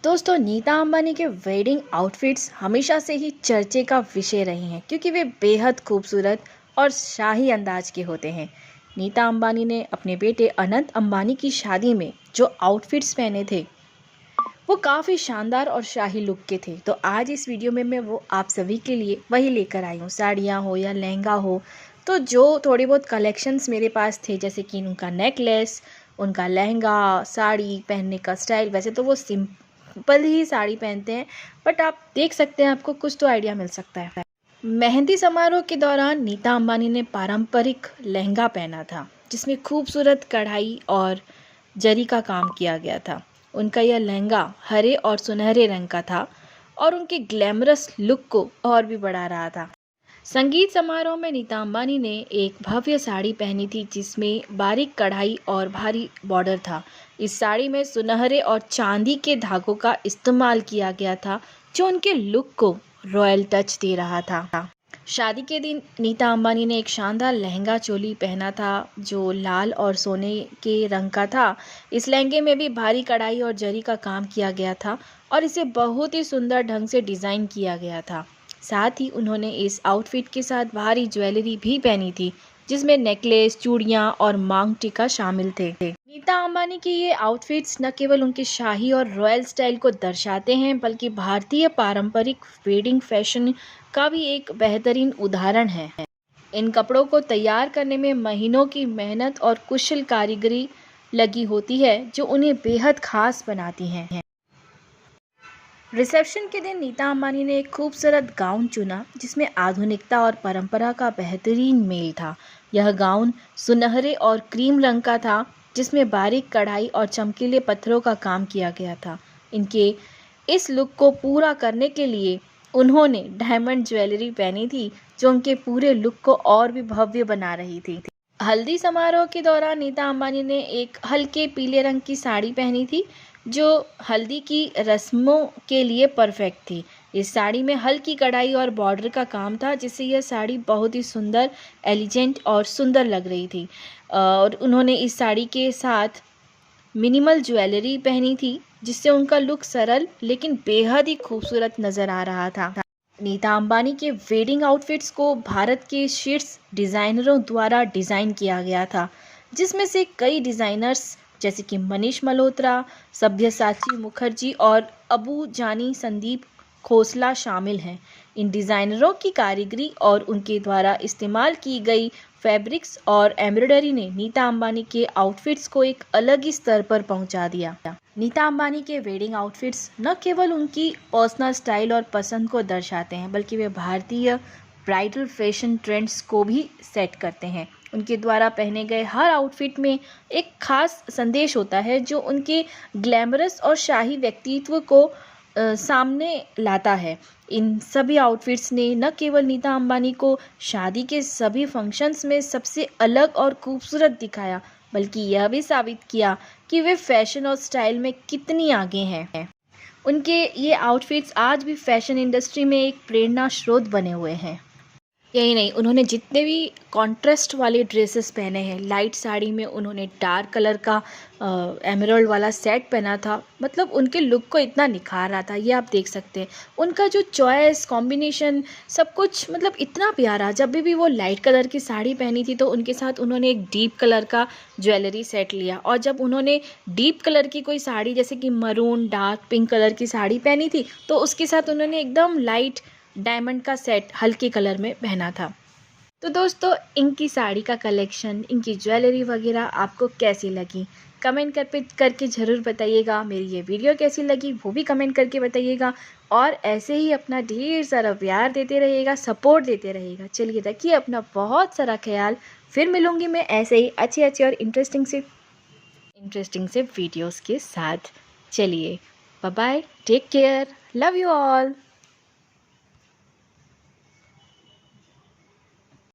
दोस्तों, नीता अंबानी के wedding outfits हमेशा से ही चर्चे का विषय रहे हैं क्योंकि वे बेहद खूबसूरत और शाही अंदाज के होते हैं। नीता अंबानी ने अपने बेटे अनंत अंबानी की शादी में जो आउटफिट्स पहने थे वो काफ़ी शानदार और शाही लुक के थे। तो आज इस वीडियो में मैं वो आप सभी के लिए वही लेकर आई हूँ, साड़ियाँ हो या लहंगा हो। तो जो थोड़ी बहुत कलेक्शंस मेरे पास थे, जैसे कि उनका नेकलेस, उनका लहंगा, साड़ी पहनने का स्टाइल, वैसे तो वो सिंपल ही साड़ी पहनते हैं, बट आप देख सकते हैं, आपको कुछ तो आइडिया मिल सकता है। मेहंदी समारोह के दौरान नीता अंबानी ने पारंपरिक लहंगा पहना था जिसमें खूबसूरत कढ़ाई और जरी का काम किया गया था। उनका यह लहंगा हरे और सुनहरे रंग का था और उनके ग्लैमरस लुक को और भी बढ़ा रहा था। संगीत समारोह में नीता अंबानी ने एक भव्य साड़ी पहनी थी जिसमें बारीक कढ़ाई और भारी बॉर्डर था। इस साड़ी में सुनहरे और चांदी के धागों का इस्तेमाल किया गया था जो उनके लुक को रॉयल टच दे रहा था। शादी के दिन नीता अंबानी ने एक शानदार लहंगा चोली पहना था जो लाल और सोने के रंग का था। इस लहंगे में भी भारी कढ़ाई और जरी का काम किया गया था और इसे बहुत ही सुंदर ढंग से डिज़ाइन किया गया था। साथ ही उन्होंने इस आउटफिट के साथ भारी ज्वेलरी भी पहनी थी जिसमें नेकलेस, चूड़ियाँ और मांग टीका शामिल थे। नीता अंबानी के ये आउटफिट्स न केवल उनके शाही और रॉयल स्टाइल को दर्शाते हैं बल्कि भारतीय पारंपरिक वेडिंग फैशन का भी एक बेहतरीन उदाहरण है। इन कपड़ों को तैयार करने में महीनों की मेहनत और कुशल कारीगरी लगी होती है जो उन्हें बेहद खास बनाती हैं। रिसेप्शन के दिन नीता अंबानी ने एक खूबसूरत गाउन चुना जिसमें आधुनिकता और परंपरा का बेहतरीन मेल था। यह गाउन सुनहरे और क्रीम रंग का था जिसमें बारीक कढ़ाई और चमकीले पत्थरों का काम किया गया था। इनके इस लुक को पूरा करने के लिए उन्होंने डायमंड ज्वेलरी पहनी थी जो उनके पूरे लुक को और भी भव्य बना रही थी। हल्दी समारोह के दौरान नीता अंबानी ने एक हल्के पीले रंग की साड़ी पहनी थी जो हल्दी की रस्मों के लिए परफेक्ट थी। इस साड़ी में हल्की कढ़ाई और बॉर्डर का काम था जिससे यह साड़ी बहुत ही सुंदर, एलिजेंट और सुंदर लग रही थी। और उन्होंने इस साड़ी के साथ मिनिमल ज्वेलरी पहनी थी जिससे उनका लुक सरल लेकिन बेहद ही खूबसूरत नज़र आ रहा था। नीता अंबानी के वेडिंग आउटफिट्स को भारत के शीर्ष डिज़ाइनरों द्वारा डिज़ाइन किया गया था जिसमें से कई डिज़ाइनर्स जैसे कि मनीष मल्होत्रा, सब्यसाची मुखर्जी और अबू जानी संदीप खोसला शामिल हैं। इन डिज़ाइनरों की कारीगरी और उनके द्वारा इस्तेमाल की गई फैब्रिक्स और एम्ब्रॉयडरी ने नीता अंबानी के आउटफिट्स को एक अलग ही स्तर पर पहुंचा दिया। नीता अंबानी के वेडिंग आउटफिट्स न केवल उनकी पर्सनल स्टाइल और पसंद को दर्शाते हैं बल्कि वे भारतीय ब्राइडल फैशन ट्रेंड्स को भी सेट करते हैं। उनके द्वारा पहने गए हर आउटफिट में एक खास संदेश होता है जो उनके ग्लैमरस और शाही व्यक्तित्व को सामने लाता है। इन सभी आउटफिट्स ने न केवल नीता अंबानी को शादी के सभी फंक्शंस में सबसे अलग और खूबसूरत दिखाया बल्कि यह भी साबित किया कि वे फैशन और स्टाइल में कितनी आगे हैं। उनके ये आउटफिट्स आज भी फैशन इंडस्ट्री में एक प्रेरणा स्रोत बने हुए हैं। यही नहीं, उन्होंने जितने भी कॉन्ट्रास्ट वाले ड्रेसेस पहने हैं, लाइट साड़ी में उन्होंने डार्क कलर का एमराल्ड वाला सेट पहना था, मतलब उनके लुक को इतना निखार रहा था। ये आप देख सकते हैं उनका जो चॉइस, कॉम्बिनेशन, सब कुछ मतलब इतना प्यारा। जब भी वो लाइट कलर की साड़ी पहनी थी तो उनके साथ उन्होंने एक डीप कलर का ज्वेलरी सेट लिया, और जब उन्होंने डीप कलर की कोई साड़ी जैसे कि मरून, डार्क पिंक कलर की साड़ी पहनी थी तो उसके साथ उन्होंने एकदम लाइट डायमंड का सेट हल्के कलर में पहना था। तो दोस्तों, इनकी साड़ी का कलेक्शन, इनकी ज्वेलरी वगैरह आपको कैसी लगी कमेंट करके ज़रूर बताइएगा। मेरी ये वीडियो कैसी लगी वो भी कमेंट करके बताइएगा, और ऐसे ही अपना ढेर सारा प्यार देते रहिएगा, सपोर्ट देते रहिएगा। चलिए, रखिए अपना बहुत सारा ख्याल। फिर मिलूंगी मैं ऐसे ही अच्छे और इंटरेस्टिंग से वीडियोज़ के साथ। चलिए, bye bye, take care, love you all.